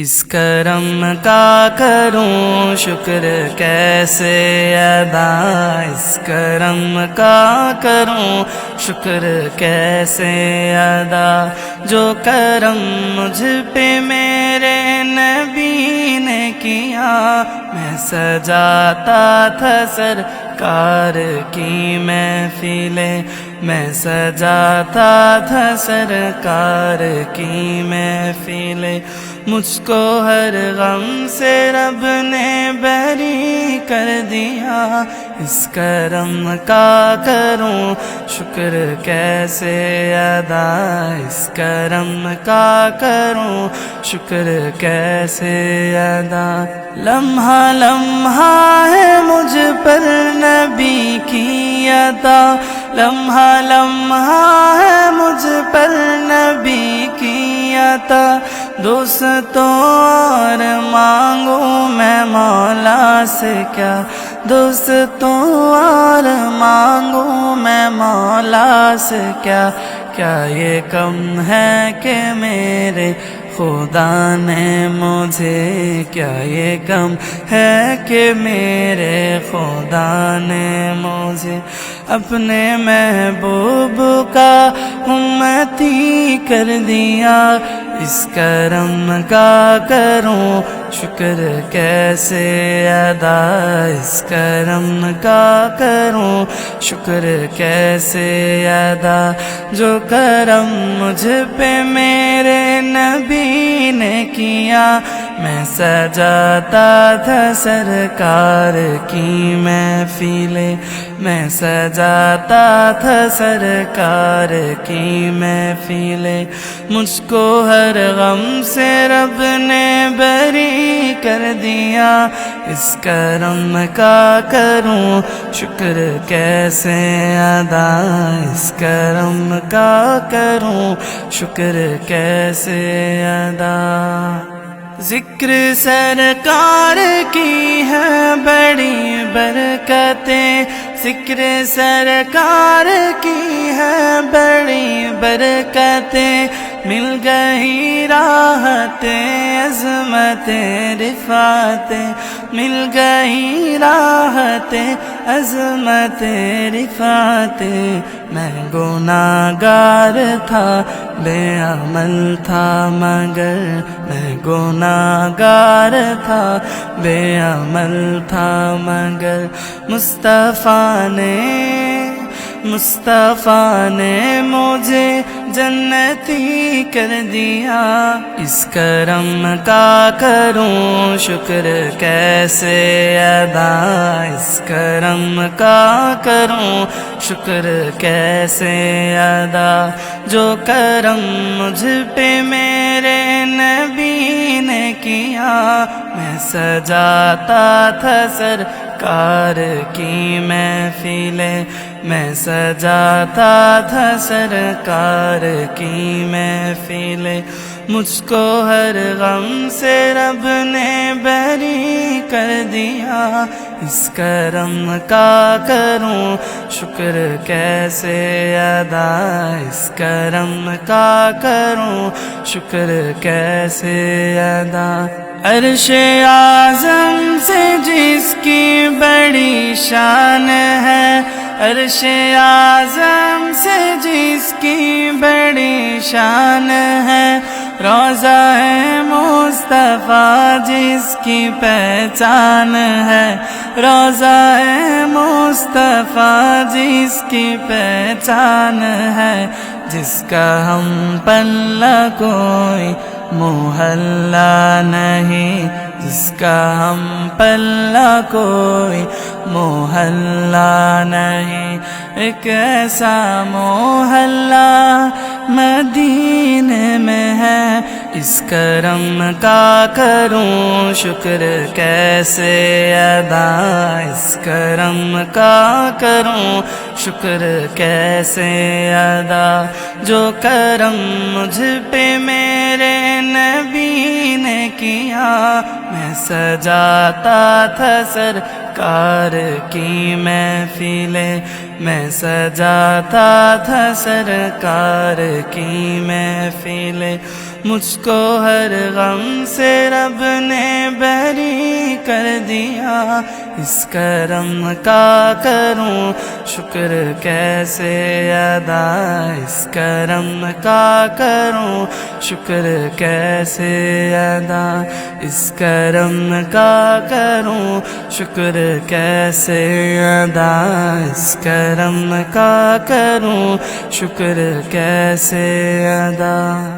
اس کرم کا کروں شکر کیسے ادا، اس کرم کا کروں شکر کیسے ادا، جو کرم مجھ پہ میرے نبی نے کیا، میں سجاتا تھا سرکار کی محفلیں، میں سجاتا تھا سرکار کی محفلیں، مجھ کو ہر غم سے رب نے بری کر دیا، اس کرم کا کروں شکر کیسے ادا، اس کرم کا کروں شکر کیسے ادا، لمحہ لمحہ ہے مجھ پر نبی کی عطا، لمحہ لمحہ ہے مجھ پر نبی کی عطا، دوستوں اور مانگوں میں مولا سے کیا، دوستوں اور مانگوں میں مولا سے کیا، کیا یہ کم ہے کہ میرے خدا نے مجھے، کیا یہ کم ہے کہ میرے خدا نے مجھے اپنے محبوب کا امتی کر دیا، اس کرم کا کروں شکر کیسے ادا، اس کرم کا کروں شکر کیسے ادا، جو کرم مجھ پہ میرے نبی نے کیا، میں سجاتا تھا سرکار کی محفلیں، میں سجاتا تھا سرکار کی محفلیں، مجھ کو ہر غم سے رب نے بری کر دیا، اس کرم کا کروں شکر کیسے ادا، اس کرم کا کروں شکر کیسے ادا، ذکر سرکار کی ہے بڑی برکتیں، ذکر سرکار کی ہے بڑی برکتیں، مل گئی راحتیں عظمتیں رفعتیں، مل گئی راحتیں عظمتیں رفعتیں، میں گناہگار تھا بے عمل تھا مگر، میں گناہگار تھا بے عمل تھا مگر، مصطفیٰ نے مجھے جنتی کر دیا، اس کرم کا کروں شکر کیسے ادا، اس کرم کا کروں شکر کیسے ادا، جو کرم مجھ پہ میرے نبی نے کیا، میں سجاتا تھا سرکار کی محفلیں، میں سجاتا تھا سرکار کی محفلیں، مجھ کو ہر غم سے رب نے بری کر دیا، اس کرم کا کروں شکر کیسے ادا، اس کرم کا کروں شکر کیسے ادا، عرش اعظم سے جس کی بڑی شان ہے، عرش اعظم سے جس کی بڑی شان ہے، روضہ مصطفیٰ جس کی پہچان ہے، روضہ مصطفیٰ جس کی پہچان ہے، جس کا ہم پلہ کوئی محلہ نہیں، جس کا ہم پلہ کوئی محلہ نہیں، ایک ایسا محلہ مدینے میں ہے، اس کرم کا کروں شکر کیسے ادا، اس کرم کا کروں شکر کیسے ادا، جو کرم مجھ پہ میرے نبی نے کیا، میں سجاتا تھا سرکار کی محفلیں، میں سجاتا تھا سرکار کی محفلیں، مجھ کو ہر غم سے رب نے بری کر دیا، اس کرم کا کروں شکر کیسے ادا، اس کرم کا کروں شکر کیسے ادا، اس کرم کا کروں شکر کیسے ادا، اس کرم کا کروں شکر کیسے ادا۔